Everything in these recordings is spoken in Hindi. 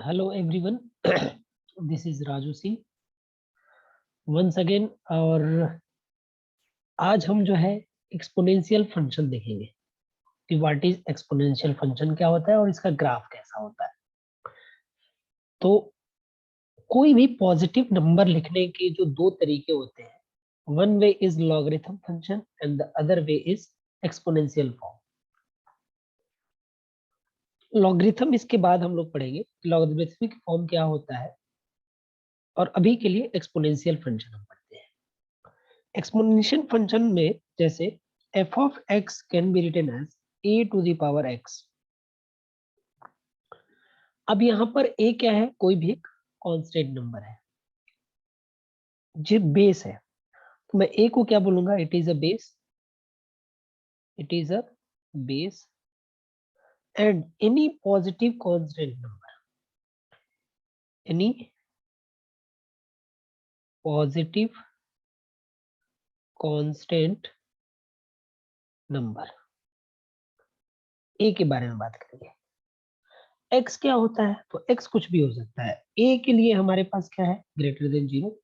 Hello everyone, this is Raju Singh once again। और आज हम जो है एक्सपोनेंशियल फंक्शन देखेंगे कि व्हाट इज एक्सपोनेंशियल फंक्शन, क्या होता है और इसका ग्राफ कैसा होता है। तो कोई भी पॉजिटिव नंबर लिखने के जो दो तरीके होते हैं, one way is logarithm function and the other way is exponential form. Logarithm इसके बाद हम लोग पढ़ेंगे लॉगरिथमिक फॉर्म क्या होता है, और अभी के लिए एक्सपोनेंशियल फंक्शन हम पढ़ते हैं। एक्सपोनेंशियल फंक्शन में जैसे f of x can be written as a to the power x। अब यहां पर a क्या है, कोई भी एक कांस्टेंट नंबर है जो बेस है, तो मैं a को क्या बोलूंगा, it is a base, it is a base and any positive constant number, any positive constant number. a के बारे में बात करेंगे। x क्या होता है, तो x कुछ भी हो सकता है। a के लिए हमारे पास क्या है, ग्रेटर देन 0,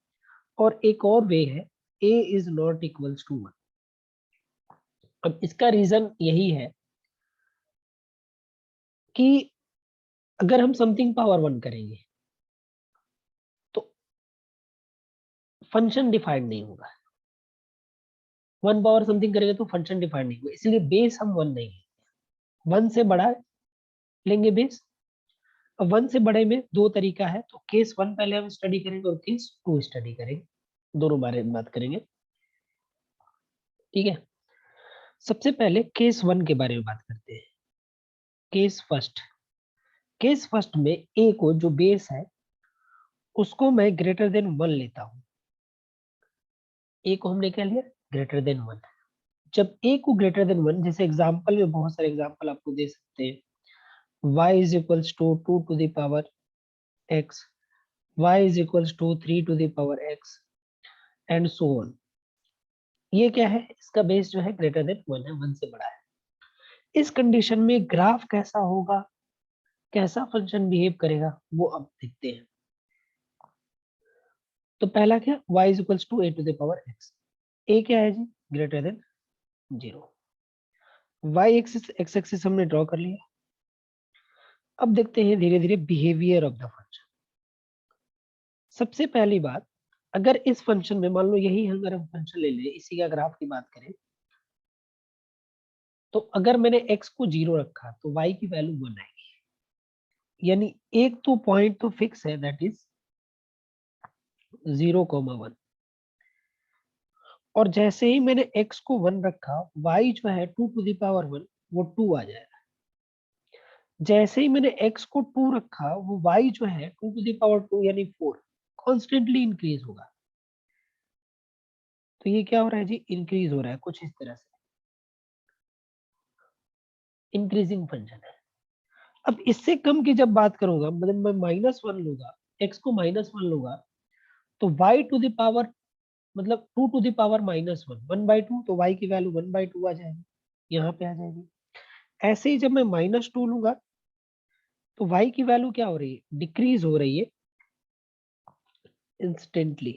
और एक और वे है a is not equals to 1। अब इसका रीजन यही है कि अगर हम समथिंग पावर 1 करेंगे तो फंक्शन डिफाइंड नहीं होगा। 1 पावर समथिंग करेंगे तो फंक्शन डिफाइंड नहीं होगा, इसलिए बेस हम 1 नहीं लेंगे, 1 से बड़ा लेंगे बेस। अब 1 से बड़े में दो तरीका है, तो केस 1 पहले हम स्टडी करेंगे और केस 2 स्टडी करेंगे, दोनों बारे में बात करेंगे। ठीक है, सबसे पहले केस 1 के बारे में बात करते हैं। केस फर्स्ट, केस फर्स्ट में a को जो बेस है उसको मैं ग्रेटर देन 1 लेता हूं। a को हमने क्या लिया, ग्रेटर देन 1। जब a को ग्रेटर देन 1, जैसे एग्जांपल में बहुत सारे एग्जांपल आपको दे सकते हैं, y is equals to 2 to the power x, y is equals to 3 to the power x and so on. ये क्या है, इसका बेस जो है ग्रेटर देन 1 है, 1 से बड़ा है। इस कंडीशन में ग्राफ कैसा होगा, कैसा फंक्शन बिहेव करेगा, वो अब देखते हैं। तो पहला क्या, y is equals to a to the power x, a क्या है जी, greater than 0। y axis x axis हमने ड्रॉ कर लिया। अब देखते हैं धीरे धीरे बिहेवियर ऑफ द फंक्शन। सबसे पहली बात, अगर इस फंक्शन में मान लो यही अगर हम फंक्शन ले लें, इसी का ग्राफ की बात करें, तो अगर मैंने x को 0 रखा तो y की वैल्यू 1 आएगी। यानी एक तो पॉइंट तो फिक्स है, दैट इज 0,1। और जैसे ही मैंने x को 1 रखा, y जो है 2 टू द पावर 1 वो 2 आ जाएगा। जैसे ही मैंने x को 2 रखा, वो y जो है 2 टू द पावर 2 यानी 4 कॉन्स्टेंटली इंक्रीज होगा। तो ये क्या हो रहा है जी, इंक्रीज हो रहा है कुछ इस तरह से, इंक्रीजिंग फंक्शन है। अब इससे कम की जब बात करूंगा, मतलब मैं -1 लूंगा, x को -1 लूंगा, तो y टू द पावर, मतलब 2 टू द पावर -1, 1/2, तो y की वैल्यू 1/2 आ जाएगी, यहाँ पे आ जाएगी। ऐसे ही जब मैं -2 लूंगा तो y की वैल्यू क्या हो रही है, डिक्रीज हो रही है इंस्टेंटली।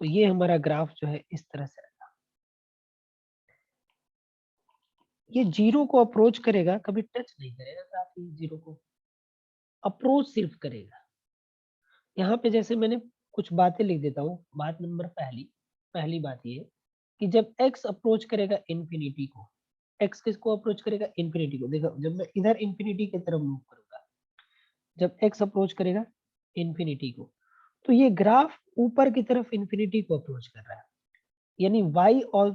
तो ये हमारा ग्राफ जो है इस तरह से रहेगा। ये जीरो को अप्रोच करेगा, कभी टच नहीं करेगा ग्राफ, ये जीरो को अप्रोच सिर्फ करेगा। यहाँ पे जैसे मैंने कुछ बातें लिख देता हूँ। बात नंबर पहली बात ये कि जब x अप्रोच करेगा इंफिनिटी को, x किसको अप्रोच करेगा, इंफिनिटी को। देखो जब मैं इधर इंफिनिटी की तरफ मूव करूंगा, जब x अप्रोच करेगा इंफिनिटी को, तो ये ग्राफ ऊपर की तरफ इंफिनिटी को अप्रोच कर रहा है। यानी y और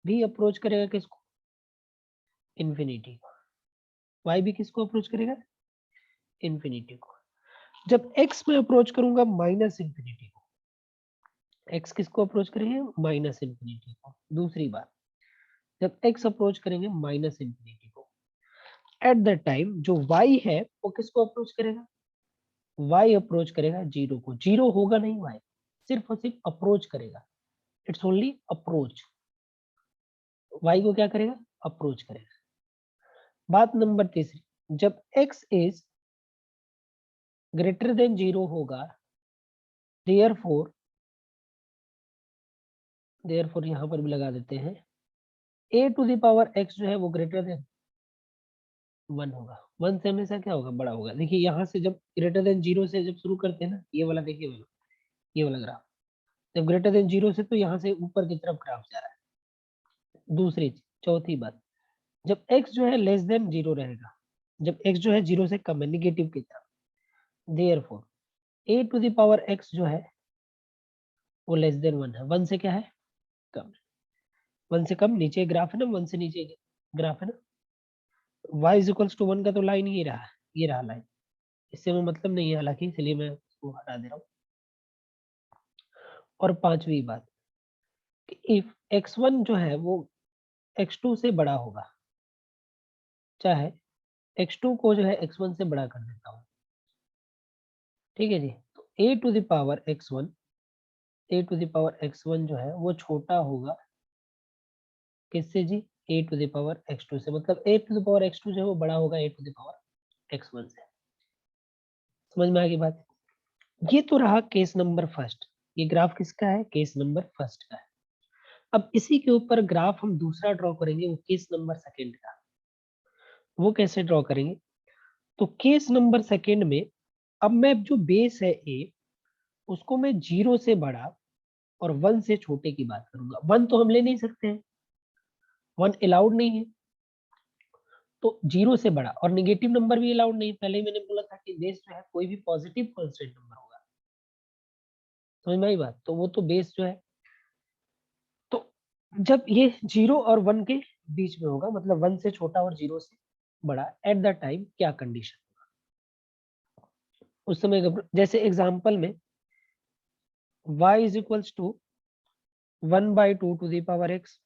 भी अप्रोच करेगा किसको, इंफिनिटी को। y भी किसको अप्रोच करेगा, इंफिनिटी को। जब x में अप्रोच करूंगा माइनस इंफिनिटी को, x किसको अप्रोच करेंगे, माइनस इंफिनिटी को। दूसरी बात, जब x अप्रोच करेंगे माइनस इंफिनिटी को, एट द टाइम जो y है वो किसको अप्रोच करेगा, y अप्रोच करेगा जीरो को। जीरो होगा नहीं y, सिर्फ और सिर्फ अप्रोच करेगा, इट्स ओनली अप्रोच। y को क्या करेगा, अप्रोच करेगा। बात नंबर तीसरी, जब x इज ग्रेटर देन 0 होगा, देयरफॉर यहाँ पर भी लगा देते हैं, a to the power x जो है वो ग्रेटर देन 1 होगा। 1 से हमेशा क्या होगा, बड़ा होगा। देखिए यहाँ से जब ग्रेटर देन 0 से जब शुरू करते हैं ना, ये वाला देखिए वाला, ये वाला ग्राफ, जब ग्रेटर देन 0 से तो यहाँ से ऊपर की तरफ ग्राफ जा रहा है। दूसरी चीज, चौथी बात, जब x जो है लेस देन 0 रहेगा, जब x जो है 0 से कम है, निगेटिव की तरफ, therefore a to the power x जो है वो लेस देन 1 है। 1 से क्या है, कम है। 1 से कम नीचे ग्राफ है ना, 1 से नीचे ग्राफ है ना। y इज इक्वल्स टू 1 का तो लाइन ये रहा, ये रहा लाइन, इससे हमें मतलब नहीं है हालांकि, इसलिए मैं इसको हटा दे रहा हूँ। और पांचवी बात कि इफ x1 जो है वो x2 से बड़ा होगा, चाहे x2 को जो है x1 से बड़ा कर देता हूँ, ठीक है जी। तो a to the power x1 जो है वो छोटा होगा किससे जी, a to the power x2 से, मतलब a to the power x2 जो है वो बड़ा होगा a to the power x1 से। समझ में आ गई बात। ये तो रहा केस नंबर फर्स्ट, ये ग्राफ किसका है, केस नंबर फर्स्ट का है। अब इसी के ऊपर ग्राफ हम दूसरा ड्रॉ करेंगे, वो केस नंबर सेकंड का। वो कैसे ड्रॉ करेंगे, तो केस नंबर सेकंड में अब मैं जो बेस है a, उसको मैं 0 से बड़ा और 1 से छोटे की बात करूंगा। 1 तो हम ले नहीं सकते हैं, 1 अलाउड नहीं है, तो 0 से बड़ा, और नेगेटिव नंबर भी अलाउड नहीं। पहले ही मैंने बोला था कि बेस जो है कोई भी पॉजिटिव कांस्टेंट नंबर होगा। समझ में आई बात। तो वो तो बेस जो है, तो जब ये 0 और 1 के बीच में होगा, मतलब 1 से छोटा और 0 से बड़ा, एट द टाइम क्या कंडीशन, उस समय जैसे एग्जांपल में y is equals to 1/2 to the power x,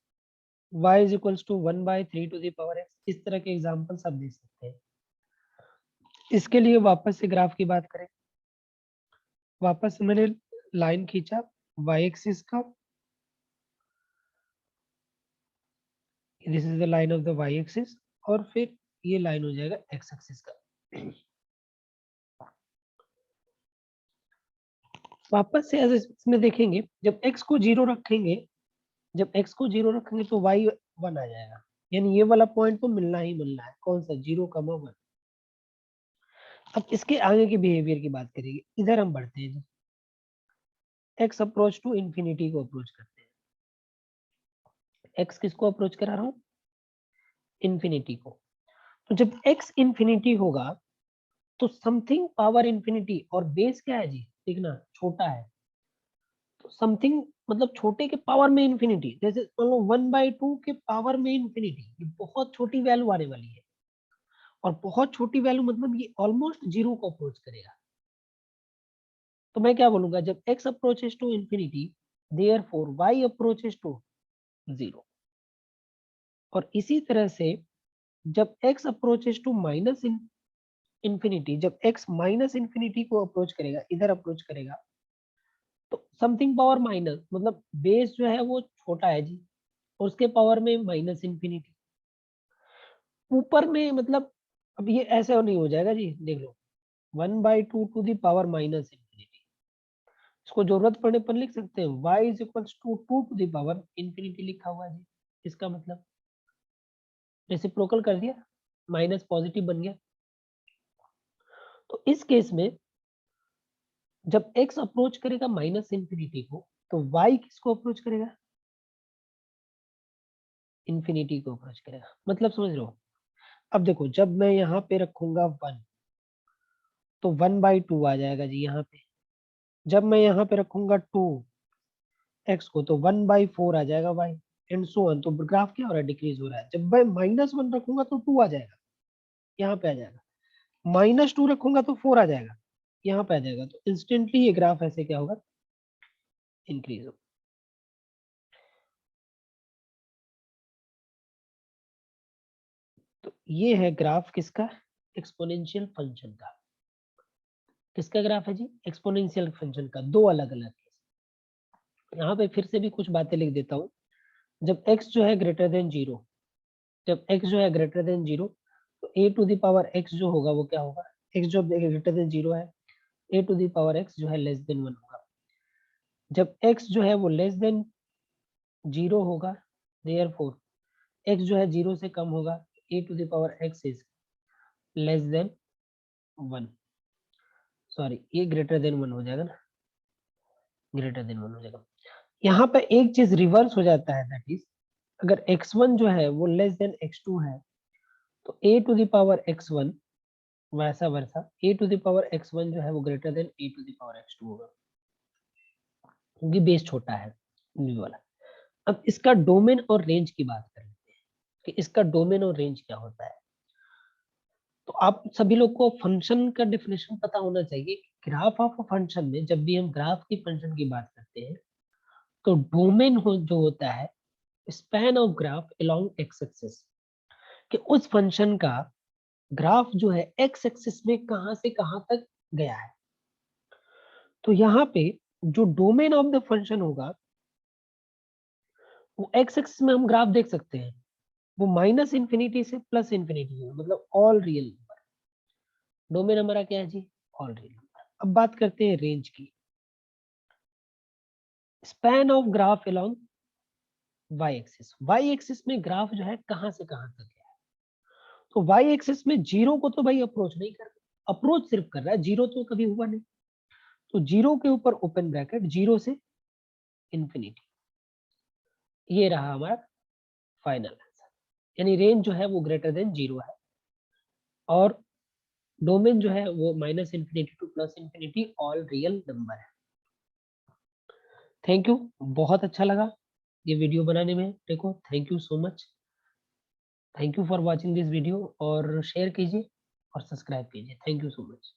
y is equals to 1/3 to the power x, इस तरह के एग्जांपल सब दे सकते हैं। इसके लिए वापस से ग्राफ की बात करें, वापस से मैंने लाइन खींचा y एक्सिस का, this is the line of the y axis, और फिर ये लाइन हो जाएगा x एक्सिस का। वापस से इसमें देखेंगे, जब x को 0 रखेंगे, जब x को 0 रखेंगे तो y 1 आ जाएगा, यानी ये वाला पॉइंट तो मिलना ही मिलना है, कौन सा, 0,1। अब इसके आगे के बिहेवियर की बात करेंगे, इधर हम बढ़ते हैं जी, x अप्रोच टू इंफिनिटी को अप्रोच करते हैं। x किसको अप्रोच करा रहा हूं, इंफिनिटी को। तो जब x इंफिनिटी होगा तो समथिंग पावर इंफिनिटी, और बेस क्या है जी, देखना छोटा है, तो समथिंग मतलब छोटे के पावर में इंफिनिटी, जैसे मान लो 1/2 के पावर में इंफिनिटी, ये बहुत छोटी वैल्यू आने वाली है, और बहुत छोटी वैल्यू मतलब ये ऑलमोस्ट 0 को अप्रोच करेगा। तो मैं क्या बोलूंगा, जब x approaches to infinity, therefore y approaches to 0। और इसी तरह से जब x approaches to minus infinity, जब x माइनस इंफिनिटी को अप्रोच करेगा, इधर अप्रोच करेगा, तो समथिंग पावर माइनस मतलब बेस जो है वो छोटा है जी, और उसके पावर में माइनस इंफिनिटी, ऊपर में मतलब, अब ये ऐसे नहीं हो जाएगा जी, देख लो 1/2 to the power minus infinity, इसको जरूरत पड़ने पर लिख सकते हैं y is equals to 2 to the power infinity लिखा हुआ है जी। इसका मतलब रेसिप्रोकल कर दिया, माइनस पॉजिटिव बन गया। तो इस केस में जब x अप्रोच करेगा माइनस इंफिनिटी को, तो y किसको अप्रोच करेगा, इंफिनिटी को अप्रोच करेगा। मतलब समझ रहे हो। अब देखो, जब मैं यहाँ पे रखूंगा 1, तो 1/2 आ जाएगा जी यहाँ पे। जब मैं यहाँ पे रखूंगा 2 x को, तो 1/4 आ जाएगा y, एंड सो ऑन। तो ग्राफ क्या हो रहा है, डिक्रीज हो रहा है। जब मैं -1 रखूंगा तो 2 आ जाएगा, यहाँ पे आ जाएगा। -2 रखूंगा तो 4 आ जाएगा, यहाँ पे आ जाएगा। तो इंस्टेंटली ये ग्राफ ऐसे क्या होगा, इंक्रीज होगा। तो ये है ग्राफ किसका, एक्सपोनेंशियल फंक्शन का। किसका ग्राफ है जी, एक्सपोनेंशियल फंक्शन का। दो अलग अलग केस। यहाँ पे फिर से भी कुछ बातें लिख देता हूँ। जब x जो है ग्रेटर देन 0, जब x जो है ग्रेटर देन 0, तो a to the power x जो होगा वो क्या होगा, x जो ग्रेटर देन 0 है ए टू द पावर एक्स जो है लेस देन 1 होगा। जब x जो है वो लेस देन 0 होगा, देयरफॉर x जो है 0 से कम होगा, a to the power x is less than 1, sorry ये ग्रेटर देन 1 हो जाएगा ना, ग्रेटर देन 1 हो जाएगा। यहाँ पे एक चीज रिवर्स हो जाता है, दैट इज अगर x1 जो है वो लेस देन x2 है तो a to the power x1 वैसा वैसा a to the power x1 जो है वो greater than a to the power x2 होगा, क्योंकि बेस छोटा है ये वाला। अब इसका डोमेन और रेंज की बात कर लेते हैं कि इसका डोमेन और रेंज क्या होता है। तो आप सभी लोग को फंक्शन का डेफिनेशन पता होना चाहिए। ग्राफ ऑफ अ फंक्शन में जब भी हम ग्राफ की फंक्शन की बात करते हैं तो डोमेन जो होता है span of graph along x axis, कि उस फंक्शन का ग्राफ जो है एक्स एक्सिस में कहां से कहां तक गया है। तो यहाँ पे जो डोमेन ऑफ द फंक्शन होगा वो एक्स एक्सिस में हम ग्राफ देख सकते हैं, वो माइनस इंफिनिटी से प्लस इंफिनिटी है, मतलब ऑल रियल नंबर। डोमेन हमारा क्या है जी? All real number. अब बात करते हैं रेंज की। Span of graph along y axis, y axis में ग्राफ जो है कहां से कहां तक है। तो वाई एक्सिस में जीरो को तो भाई अप्रोच नहीं कर रहा, अप्रोच सिर्फ कर रहा है, जीरो तो कभी हुआ नहीं। तो जीरो के ऊपर ओपन ब्रैकेट, जीरो से इंफिनिटी, ये रहा हमारा फाइनल आंसर। यानी रेंज जो है वो ग्रेटर देन जीरो है और डोमेन जो है वो minus infinity two plus infinity all real number है। थैंक यू, बहुत अच्छा लगा ये वीडियो बनाने में। देखो, thank you so much, thank you for watching this video, और शेयर कीजिए और सब्सक्राइब कीजिए। Thank you so much.